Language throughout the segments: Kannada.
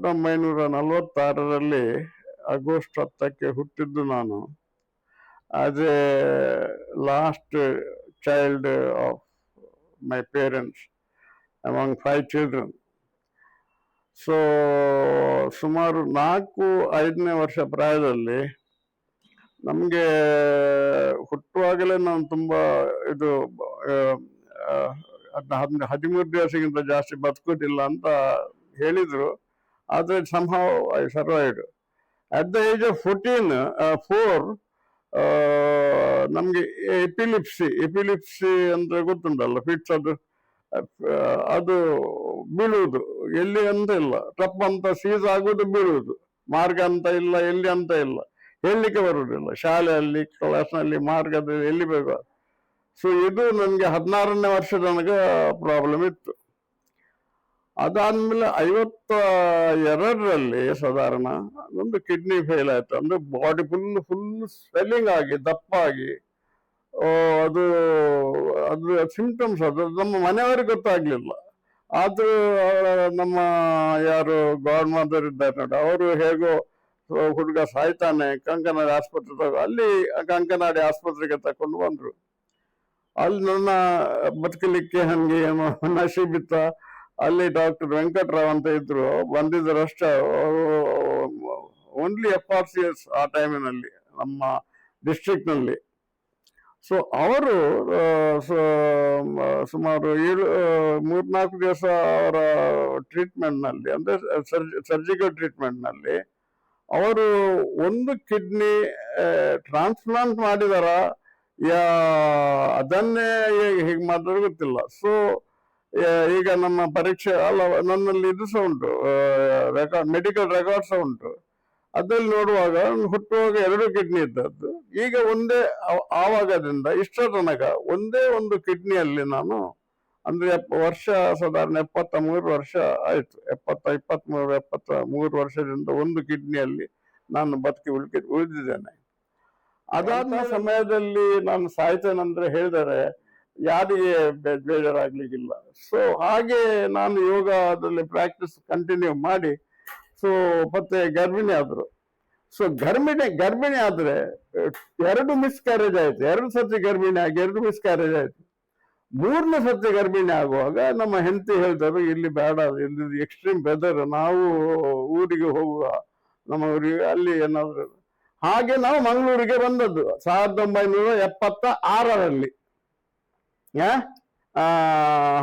1946 ಆಗಸ್ಟ್ 10ಕ್ಕೆ ಹುಟ್ಟಿದ್ದು ನಾನು. As A last child of my parents among 5 children. So ಸುಮಾರು 4-5ನೇ ವರ್ಷ ಪ್ರಾಯದಲ್ಲಿ ನಮಗೆ ಹುಟ್ಟುವಾಗಲೇ ನಾನು ತುಂಬ ಇದು 13 ದಿವಸಕ್ಕಿಂತ ಜಾಸ್ತಿ ಬದುಕೋದಿಲ್ಲ ಅಂತ ಹೇಳಿದರು. ಆದರೆ somehow I survived. At the age of 4 ನಮಗೆ ಎಪಿಲಿಪ್ಸಿ ಅಂದರೆ ಗೊತ್ತುಂಟಲ್ಲ, ಫಿಟ್ಸ್, ಅದು ಬೀಳುವುದು ಎಲ್ಲಿ ಅಂತ ಇಲ್ಲ, ಟಪ್ ಅಂತ ಸೀಸ್ ಆಗುವುದು, ಬೀಳುವುದು, ಮಾರ್ಗ ಅಂತ ಇಲ್ಲ, ಎಲ್ಲಿ ಅಂತ ಇಲ್ಲ, ಹೇಳಲಿಕ್ಕೆ ಬರುವುದಿಲ್ಲ. ಶಾಲೆಯಲ್ಲಿ ಕ್ಲಾಸ್ನಲ್ಲಿ ಮಾರ್ಗದಲ್ಲಿ ಎಲ್ಲಿ ಬೇಕು. ಸೊ ಇದು ನನಗೆ 16ನೇ ವರ್ಷ ನನಗೆ ಪ್ರಾಬ್ಲಮ್ ಇತ್ತು. ಅದಾದ್ಮೇಲೆ 52ರಲ್ಲಿ ಸಾಧಾರಣ ಒಂದು ಕಿಡ್ನಿ ಫೇಲ್ ಆಯ್ತು. ಅಂದ್ರೆ ಬಾಡಿ ಫುಲ್ ಸ್ವೆಲ್ಲಿಂಗ್ ಆಗಿ ದಪ್ಪಾಗಿ, ಅದು ಸಿಂಪ್ಟಮ್ಸ್ ಅದು ನಮ್ಮ ಮನೆಯವರಿಗೆ ಗೊತ್ತಾಗ್ಲಿಲ್ಲ. ಆದ್ರೂ ನಮ್ಮ ಯಾರು ಗಾಡ್ ಮದರ್ ಇದ್ದಾರೆ ನೋಡಿ, ಅವರು ಹೇಗೋ ಹುಡುಗ ಸಾಯ್ತಾನೆ, ಕಂಕನಾಡಿ ಆಸ್ಪತ್ರೆ ಅಲ್ಲಿ ಕಂಕನಾಡಿ ಆಸ್ಪತ್ರೆಗೆ ತಕೊಂಡು ಬಂದ್ರು. ಅಲ್ಲಿ ನನ್ನ ಬದುಕಲಿಕ್ಕೆ ಹಂಗೆ ಏನೋ ನಶೀಬಿತ್ತ. ಅಲ್ಲಿ ಡಾಕ್ಟರ್ ವೆಂಕಟರಾವ್ ಅಂತ ಇದ್ರು, ಬಂದಿದ್ದರಷ್ಟೇ, ಓನ್ಲಿ FRCS ಆ ಟೈಮಿನಲ್ಲಿ ನಮ್ಮ ಡಿಸ್ಟ್ರಿಕ್ಟ್ನಲ್ಲಿ. ಸೊ ಅವರು ಸುಮಾರು 3-4 ದಿವಸ ಅವರ ಟ್ರೀಟ್ಮೆಂಟ್ನಲ್ಲಿ, ಅಂದರೆ ಸರ್ಜಿಕಲ್ ಟ್ರೀಟ್ಮೆಂಟ್ನಲ್ಲಿ ಅವರು ಒಂದು ಕಿಡ್ನಿ ಟ್ರಾನ್ಸ್ಪ್ಲಾಂಟ್ ಮಾಡಿದಾರ, ಅದನ್ನೇ ಹೀಗೆ ಮಾಡಿದ್ರೆ ಗೊತ್ತಿಲ್ಲ. ಸೊ ಈಗ ನಮ್ಮ ಪರೀಕ್ಷೆ ಅಲ್ಲ, ನನ್ನಲ್ಲಿ ಇದು ಸಹ ಉಂಟು, ಮೆಡಿಕಲ್ ರೆಕಾರ್ಡ್ಸ್ ಉಂಟು. ಅದ್ರಲ್ಲಿ ನೋಡುವಾಗ ಹುಟ್ಟುವಾಗ 2 ಕಿಡ್ನಿ ಇದ್ದದ್ದು. ಈಗ ಒಂದೇ, ಆವಾಗದಿಂದ ಇಷ್ಟರ ತನಕ ಒಂದೇ ಒಂದು ಕಿಡ್ನಿಯಲ್ಲಿ ನಾನು, ಅಂದ್ರೆ ವರ್ಷ ಸಾಧಾರಣ 73 ವರ್ಷ ಆಯ್ತು. 23 ವರ್ಷದಿಂದ ಒಂದು ಕಿಡ್ನಿಯಲ್ಲಿ ನಾನು ಬದುಕಿ ಉಳಿದಿದ್ದೇನೆ. ಅದಾದ ಸಮಯದಲ್ಲಿ ನಾನು ಸಾಯ್ತೇನಂದ್ರೆ ಹೇಳಿದರೆ ಯಾರಿಗೆ ಬೇಜಾರಾಗ್ಲಿಕ್ಕಿಲ್ಲ. ಸೊ ಹಾಗೆ ನಾನು ಯೋಗದಲ್ಲಿ ಪ್ರಾಕ್ಟೀಸ್ ಕಂಟಿನ್ಯೂ ಮಾಡಿ, ಸೊ ಮತ್ತೆ ಗರ್ಭಿಣಿ ಆದ್ರು. ಸೊ ಗರ್ಭಿಣಿ ಆದ್ರೆ 2 ಮಿಸ್ಕ್ಯಾರೇಜ್ ಆಯ್ತು. 2 ಸರ್ತಿ ಗರ್ಭಿಣಿ ಆಗಿ 2 ಮಿಸ್ಕ್ಯಾರೇಜ್ ಆಯ್ತು. 3ನೇ ಸರ್ತಿ ಗರ್ಭಿಣಿ ಆಗುವಾಗ ನಮ್ಮ ಹೆಂಡತಿ ಹೇಳ್ತಾರೆ, ಇಲ್ಲಿ ಬೇಡ, ಇಲ್ಲಿ ಎಕ್ಸ್ಟ್ರೀಮ್ ವೆದರ್, ನಾವು ಊರಿಗೆ ಹೋಗುವ, ನಮ್ಮ ಊರಿಗೆ ಅಲ್ಲಿ ಏನಾದ್ರು. ಹಾಗೆ ನಾವು ಮಂಗಳೂರಿಗೆ ಬಂದದ್ದು 1976ರಲ್ಲಿ.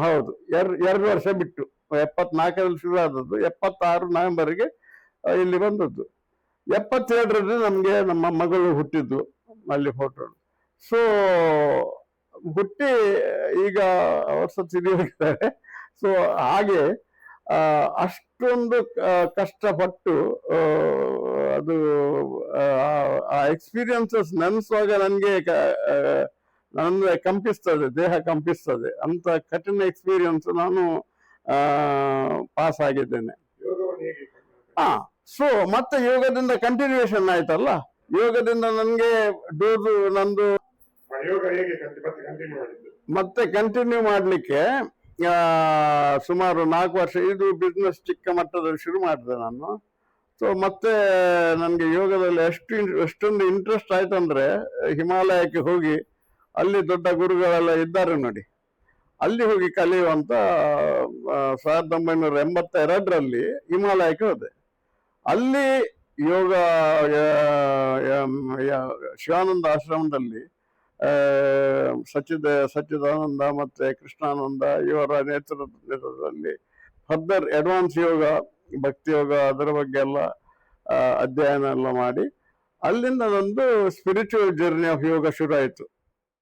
ಹೌದು, 2 ವರ್ಷ ಬಿಟ್ಟು. 74ರಲ್ಲಿ ಶುರು ಆದದ್ದು, 76 ನವೆಂಬರ್ಗೆ ಇಲ್ಲಿ ಬಂದದ್ದು. 77ರಲ್ಲಿ ನಮ್ಗೆ ನಮ್ಮ ಮಗಳು ಹುಟ್ಟಿದ್ದು, ಅಲ್ಲಿ ಫೋಟೋ. ಸೊ ಹುಟ್ಟಿ ಈಗ ವರ್ಷ ತಿರುಗಿದ್ದಾರೆ. ಸೊ ಹಾಗೆ ಅಷ್ಟೊಂದು ಕಷ್ಟಪಟ್ಟು ಅದು ಆ ಎಕ್ಸ್ಪೀರಿಯನ್ಸಸ್ ನೆನೆಸುವಾಗ ನನಗೆ ಕಂಪಿಸ್ತದೆ, ದೇಹ ಕಂಪಿಸ್ತದೆ. ಅಂತ ಕಠಿಣ ಎಕ್ಸ್ಪೀರಿಯನ್ಸ್ ನಾನು ಪಾಸ್ ಆಗಿದ್ದೇನೆ. ಸೊ ಮತ್ತೆ ಯೋಗದಿಂದ ಕಂಟಿನ್ಯೂಯೇಷನ್ ಆಯ್ತಲ್ಲ, ಯೋಗದಿಂದ ನನಗೆ ಡೋಸು ನಂದು ಮತ್ತೆ ಕಂಟಿನ್ಯೂ ಮಾಡ್ಲಿಕ್ಕೆ ಸುಮಾರು 4 ವರ್ಷ. ಇದು ಬಿಸ್ನೆಸ್ ಚಿಕ್ಕ ಮಟ್ಟದಲ್ಲಿ ಶುರು ಮಾಡಿದೆ ನಾನು. ಸೊ ಮತ್ತೆ ನನಗೆ ಯೋಗದಲ್ಲಿ ಎಷ್ಟೊಂದು ಇಂಟ್ರೆಸ್ಟ್ ಆಯ್ತಂದ್ರೆ, ಹಿಮಾಲಯಕ್ಕೆ ಹೋಗಿ ಅಲ್ಲಿ ದೊಡ್ಡ ಗುರುಗಳೆಲ್ಲ ಇದ್ದಾರೆ ನೋಡಿ, ಅಲ್ಲಿ ಹೋಗಿ ಕಲಿಯುವಂತ 1982ರಲ್ಲಿ ಹಿಮಾಲಯಕ್ಕೆ ಹೋದೆ. ಅಲ್ಲಿ ಯೋಗ ಶಿವಾನಂದ ಆಶ್ರಮದಲ್ಲಿ ಸಚ್ಚಿದಾನಂದ ಮತ್ತೆ ಕೃಷ್ಣಾನಂದ ಇವರ ನೇತೃತ್ವದಲ್ಲಿ ಫರ್ದರ್ ಅಡ್ವಾನ್ಸ್ ಯೋಗ, ಭಕ್ತಿ ಯೋಗ, ಅದರ ಬಗ್ಗೆ ಎಲ್ಲ ಅಧ್ಯಯನ ಎಲ್ಲ ಮಾಡಿ, ಅಲ್ಲಿಂದ ನಂದು ಸ್ಪಿರಿಚುವಲ್ ಜರ್ನಿ ಆಫ್ ಯೋಗ ಶುರು ಆಯಿತು.